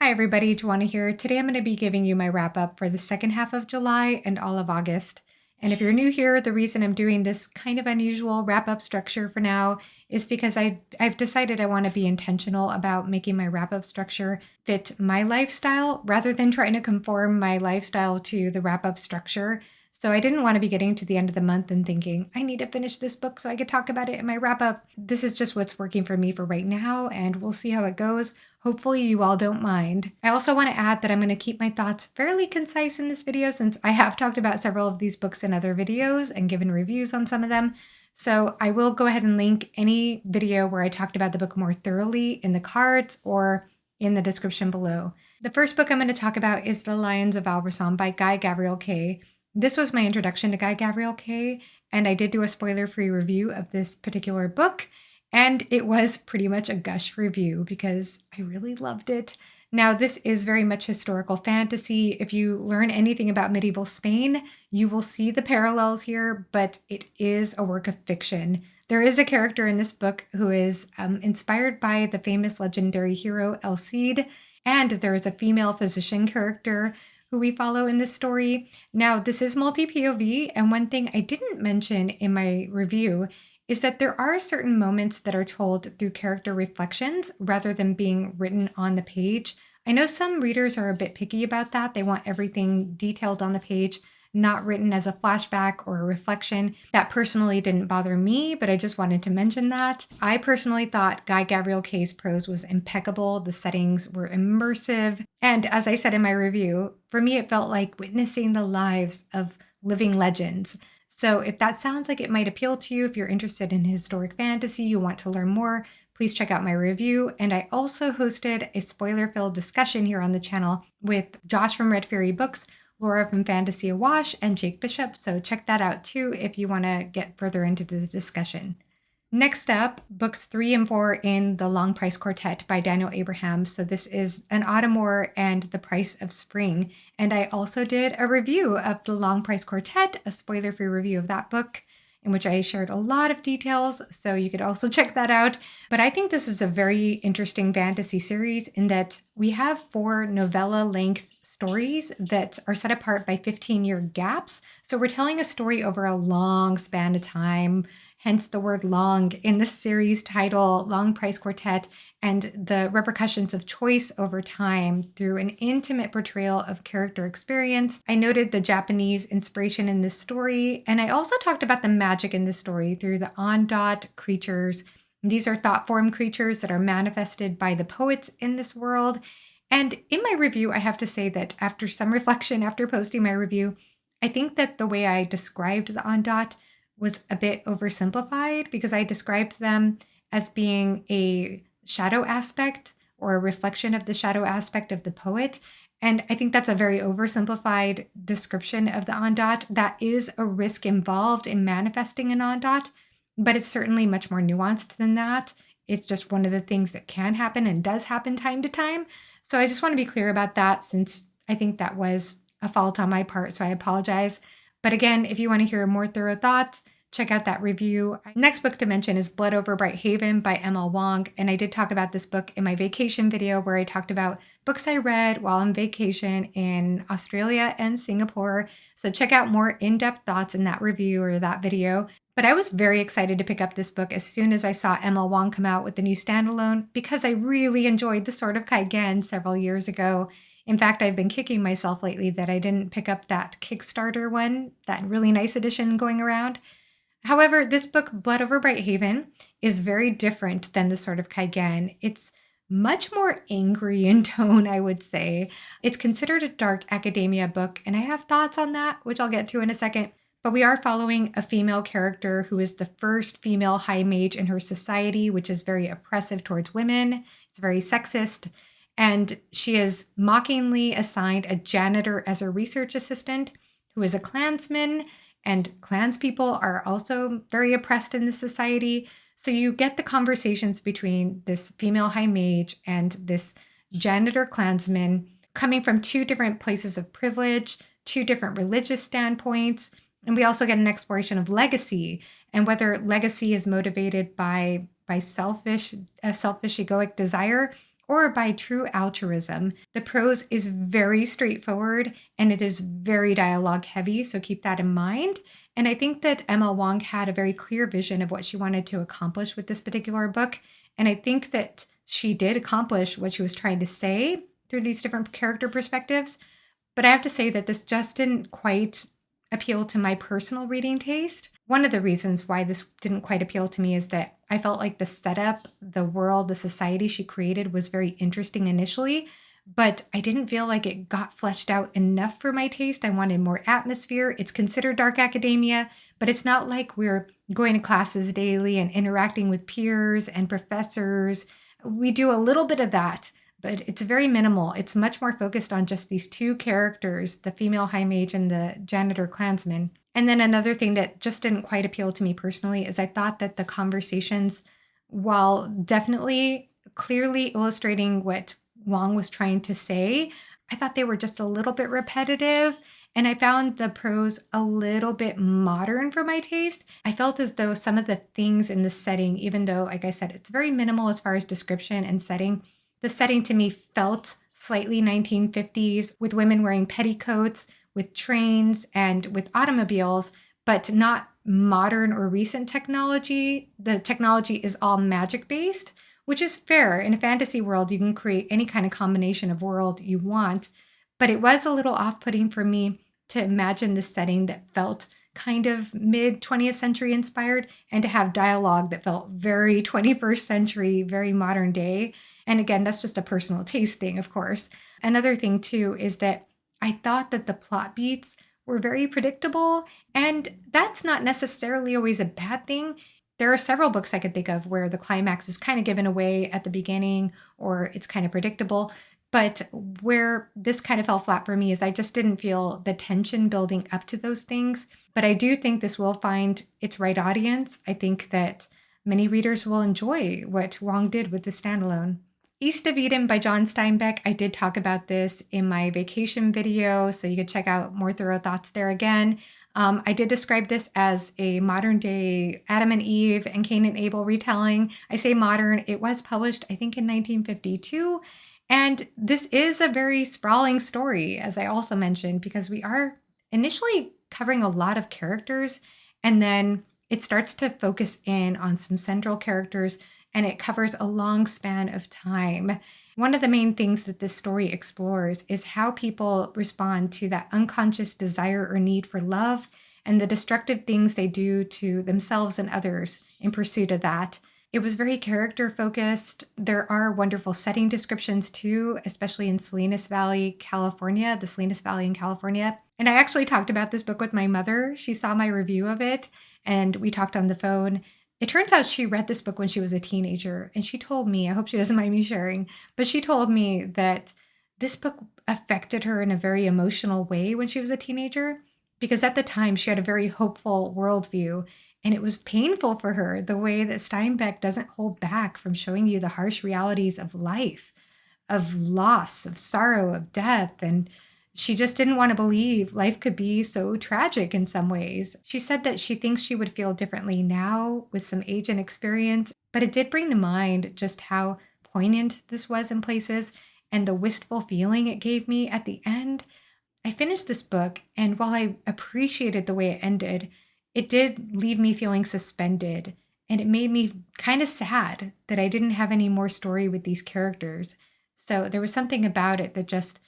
Hi everybody, Joanna here. Today I'm going to be giving you my wrap up for the second half of July and all of August. And if you're new here, the reason I'm doing this kind of unusual wrap up structure for now is because I've decided I want to be intentional about making my wrap up structure fit my lifestyle rather than trying to conform my lifestyle to the wrap up structure. So I didn't want to be getting to the end of the month and thinking, I need to finish this book so I could talk about it in my wrap up. This is just what's working for me for right now, and we'll see how it goes. Hopefully you all don't mind. I also want to add that I'm going to keep my thoughts fairly concise in this video since I have talked about several of these books in other videos and given reviews on some of them. So I will go ahead and link any video where I talked about the book more thoroughly in the cards or in the description below. The first book I'm going to talk about is The Lions of Alberson by Gavriel K. This was my introduction to Gavriel K, and I did do a spoiler-free review of this particular book. And it was pretty much a gush review because I really loved it. Now, this is very much historical fantasy. If you learn anything about medieval Spain, you will see the parallels here, but it is a work of fiction. There is a character in this book who is inspired by the famous legendary hero El Cid, and there is a female physician character who we follow in this story. Now, this is multi-POV, and one thing I didn't mention in my review is that there are certain moments that are told through character reflections rather than being written on the page. I know some readers are a bit picky about that. They want everything detailed on the page, not written as a flashback or a reflection. That personally didn't bother me, but I just wanted to mention that. I personally thought Gavriel K's prose was impeccable. The settings were immersive. And as I said in my review, for me, it felt like witnessing the lives of living legends. So if that sounds like it might appeal to you, if you're interested in historic fantasy, you want to learn more, please check out my review. And I also hosted a spoiler-filled discussion here on the channel with Josh from Red Fairy Books, Laura from Fantasy Awash, and Jake Bishop. So check that out too if you want to get further into the discussion. Next up, books 3 and 4 in the Long Price Quartet by Daniel Abraham. So this is An Autumn War and The Price of Spring. And I also did a review of the Long Price Quartet, a spoiler-free review of that book, in which I shared a lot of details. So you could also check that out. But I think this is a very interesting fantasy series in that we have 4 novella-length stories that are set apart by 15-year gaps. So we're telling a story over a long span of time, hence the word long in the series title, Long Price Quartet, and the repercussions of choice over time through an intimate portrayal of character experience. I noted the Japanese inspiration in this story, and I also talked about the magic in this story through the Ondot creatures. These are thought form creatures that are manifested by the poets in this world. And in my review, I have to say that after some reflection after posting my review, I think that the way I described the Ondot was a bit oversimplified because I described them as being a shadow aspect or a reflection of the shadow aspect of the poet. And I think that's a very oversimplified description of the Ondot. That is a risk involved in manifesting an Ondot, but it's certainly much more nuanced than that. It's just one of the things that can happen and does happen time to time. So I just want to be clear about that since I think that was a fault on my part, so I apologize. But again, if you want to hear more thorough thoughts, check out that review. Next book to mention is Blood Over Bright Haven by Wang. And I did talk about this book in my vacation video where I talked about books I read while on vacation in Australia and Singapore. So check out more in-depth thoughts in that review or that video. But I was very excited to pick up this book as soon as I saw Wang come out with the new standalone because I really enjoyed The Sword of Kaigen several years ago. In fact, I've been kicking myself lately that I didn't pick up that Kickstarter one, that really nice edition going around. However, this book, Blood Over Bright Haven, is very different than The Sword of Kaigen. It's much more angry in tone, I would say. It's considered a dark academia book, and I have thoughts on that, which I'll get to in a second. But we are following a female character who is the first female high mage in her society, which is very oppressive towards women. It's very sexist. And she is mockingly assigned a janitor as a research assistant who is a clansman, and clanspeople are also very oppressed in this society. So you get the conversations between this female high mage and this janitor clansman coming from 2 different places of privilege, 2 different religious standpoints. And we also get an exploration of legacy and whether legacy is motivated by selfish egoic desire or by true altruism. The prose is very straightforward and it is very dialogue heavy, so keep that in mind. And I think that Emma Wang had a very clear vision of what she wanted to accomplish with this particular book. And I think that she did accomplish what she was trying to say through these different character perspectives. But I have to say that this just didn't quite appeal to my personal reading taste. One of the reasons why this didn't quite appeal to me is that I felt like the setup, the world, the society she created was very interesting initially, but I didn't feel like it got fleshed out enough for my taste. I wanted more atmosphere. It's considered dark academia, but it's not like we're going to classes daily and interacting with peers and professors. We do a little bit of that, but it's very minimal. It's much more focused on just these two characters, the female high mage and the janitor clansman. And then another thing that just didn't quite appeal to me personally is I thought that the conversations, while definitely clearly illustrating what Wang was trying to say, I thought they were just a little bit repetitive. And I found the prose a little bit modern for my taste. I felt as though some of the things in the setting, even though, like I said, it's very minimal as far as description and setting, the setting to me felt slightly 1950s with women wearing petticoats, with trains, and with automobiles, but not modern or recent technology. The technology is all magic based, which is fair. In a fantasy world, you can create any kind of combination of world you want. But it was a little off putting for me to imagine this setting that felt kind of mid 20th century inspired and to have dialogue that felt very 21st century, very modern day. And again, that's just a personal taste thing, of course. Another thing, too, is that I thought that the plot beats were very predictable, and that's not necessarily always a bad thing. There are several books I could think of where the climax is kind of given away at the beginning or it's kind of predictable. But where this kind of fell flat for me is I just didn't feel the tension building up to those things. But I do think this will find its right audience. I think that many readers will enjoy what Wang did with the standalone. East of Eden by John Steinbeck. I did talk about this in my vacation video, so you could check out more thorough thoughts there again. I did describe this as a modern day Adam and Eve and Cain and Abel retelling. I say modern, it was published, I think, in 1952. And this is a very sprawling story, as I also mentioned, because we are initially covering a lot of characters, and then it starts to focus in on some central characters, and it covers a long span of time. One of the main things that this story explores is how people respond to that unconscious desire or need for love and the destructive things they do to themselves and others in pursuit of that. It was very character focused. There are wonderful setting descriptions too, especially in Salinas Valley, California, the Salinas Valley in California. And I actually talked about this book with my mother. She saw my review of it and we talked on the phone. It turns out she read this book when she was a teenager, and she told me, I hope she doesn't mind me sharing, but she told me that this book affected her in a very emotional way when she was a teenager, because at the time she had a very hopeful worldview, and it was painful for her the way that Steinbeck doesn't hold back from showing you the harsh realities of life, of loss, of sorrow, of death, and she just didn't want to believe life could be so tragic in some ways. She said that she thinks she would feel differently now with some age and experience, but it did bring to mind just how poignant this was in places and the wistful feeling it gave me at the end. I finished this book, and while I appreciated the way it ended, it did leave me feeling suspended, and it made me kind of sad that I didn't have any more story with these characters. So there was something about it that just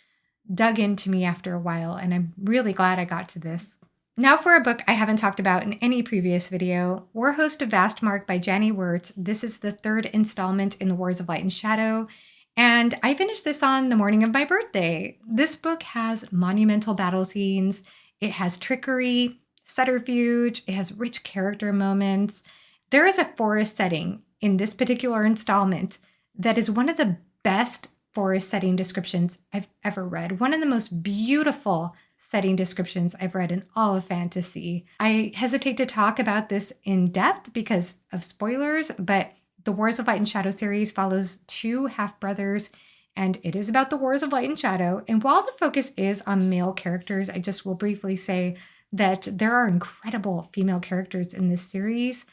dug into me after a while, and I'm really glad I got to this. Now for a book I haven't talked about in any previous video, War Host of Vastmark by Janny Wurts. This is the third installment in the Wars of Light and Shadow, and I finished this on the morning of my birthday. This book has monumental battle scenes, it has trickery, subterfuge, it has rich character moments. There is a forest setting in this particular installment that is one of the best forest setting descriptions I've ever read. One of the most beautiful setting descriptions I've read in all of fantasy. I hesitate to talk about this in depth because of spoilers, but the Wars of Light and Shadow series follows two half-brothers, and it is about the Wars of Light and Shadow. And while the focus is on male characters, I just will briefly say that there are incredible female characters in this series.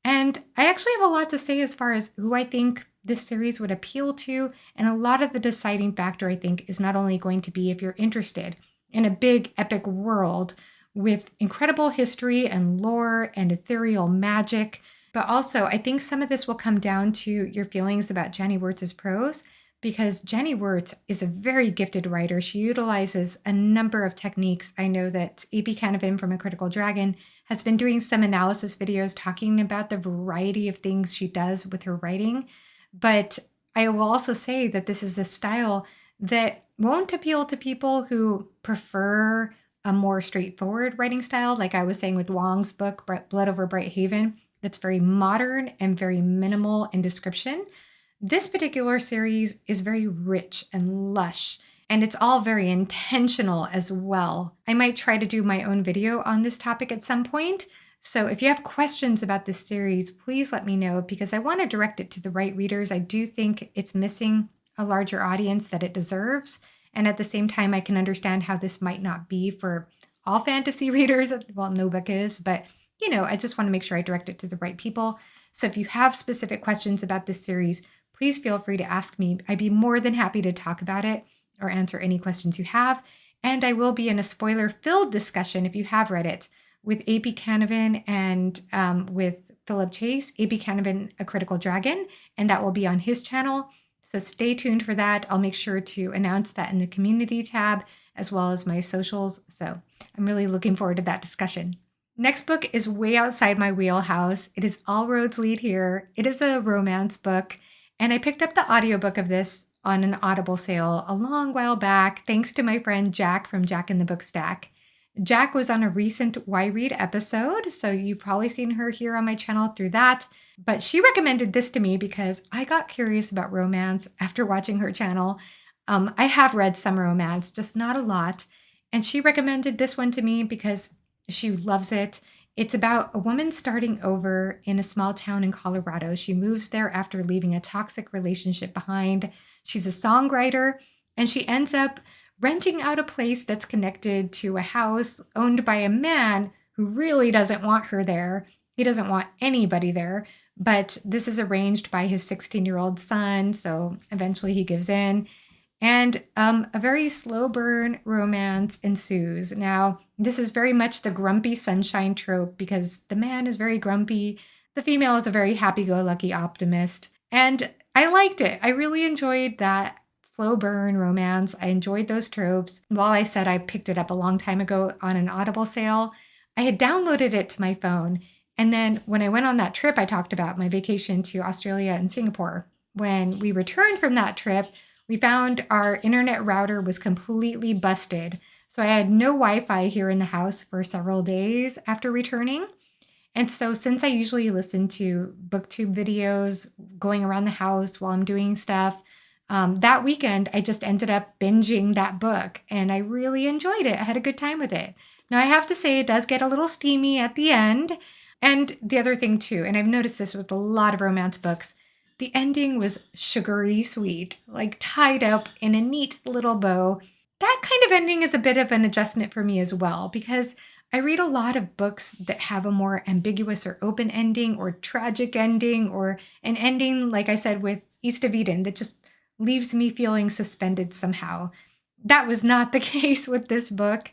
And I actually have a lot to say as far as who I think this series would appeal to. And a lot of the deciding factor, I think, is not only going to be if you're interested in a big epic world with incredible history and lore and ethereal magic, but also I think some of this will come down to your feelings about Janny Wurts' prose, because Janny Wurts is a very gifted writer. She utilizes a number of techniques. I know that A.B. Canavan from A Critical Dragon has been doing some analysis videos talking about the variety of things she does with her writing. But I will also say that this is a style that won't appeal to people who prefer a more straightforward writing style, like I was saying with Wang's book, Blood Over Bright Haven, that's very modern and very minimal in description. This particular series is very rich and lush, and it's all very intentional as well. I might try to do my own video on this topic at some point. So if you have questions about this series, please let me know, because I want to direct it to the right readers. I do think it's missing a larger audience that it deserves. And at the same time, I can understand how this might not be for all fantasy readers. Well, no book is, but I just want to make sure I direct it to the right people. So if you have specific questions about this series, please feel free to ask me. I'd be more than happy to talk about it or answer any questions you have. And I will be in a spoiler-filled discussion, if you have read it, with A.B. Canavan and with Philip Chase, A.B. Canavan, A Critical Dragon, and that will be on his channel. So stay tuned for that. I'll make sure to announce that in the community tab as well as my socials. So I'm really looking forward to that discussion. Next book is way outside my wheelhouse. It is All Roads Lead Here. It is a romance book, and I picked up the audiobook of this on an Audible sale a long while back, thanks to my friend Jack from Jack in the Book Stack. Jack was on a recent Why Read episode, so you've probably seen her here on my channel through that. But she recommended this to me because I got curious about romance after watching her channel. I have read some romance, just not a lot. And she recommended this one to me because she loves it. It's about a woman starting over in a small town in Colorado. She moves there after leaving a toxic relationship behind. She's a songwriter, and she ends up renting out a place that's connected to a house owned by a man who really doesn't want her there. He doesn't want anybody there, but this is arranged by his 16-year-old son, so eventually he gives in. And a very slow burn romance ensues. Now, this is very much the grumpy sunshine trope because the man is very grumpy. The female is a very happy-go-lucky optimist. And I liked it. I really enjoyed that slow burn romance. I enjoyed those tropes. While I said I picked it up a long time ago on an Audible sale, I had downloaded it to my phone. And then when I went on that trip I talked about, my vacation to Australia and Singapore, when we returned from that trip, we found our internet router was completely busted. So I had no Wi-Fi here in the house for several days after returning. And so since I usually listen to booktube videos going around the house while I'm doing stuff, that weekend I just ended up binging that book and I really enjoyed it. I had a good time with it. Now I have to say it does get a little steamy at the end. And the other thing too, and I've noticed this with a lot of romance books, the ending was sugary sweet, like tied up in a neat little bow. That kind of ending is a bit of an adjustment for me as well, because I read a lot of books that have a more ambiguous or open ending or tragic ending, or an ending, like I said, with East of Eden that just leaves me feeling suspended somehow. That was not the case with this book,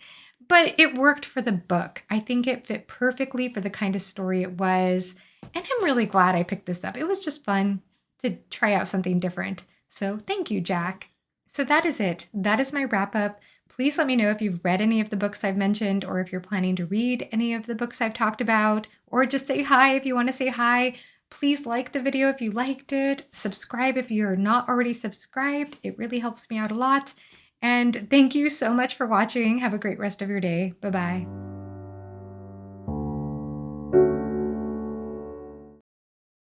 but it worked for the book. I think it fit perfectly for the kind of story it was, and I'm really glad I picked this up. It was just fun to try out something different. So thank you, Jack. So that is it. That is my wrap up. Please let me know if you've read any of the books I've mentioned, or if you're planning to read any of the books I've talked about, or just say hi if you want to say hi. Please like the video if you liked it. Subscribe if you're not already subscribed. It really helps me out a lot. And thank you so much for watching. Have a great rest of your day. Bye-bye.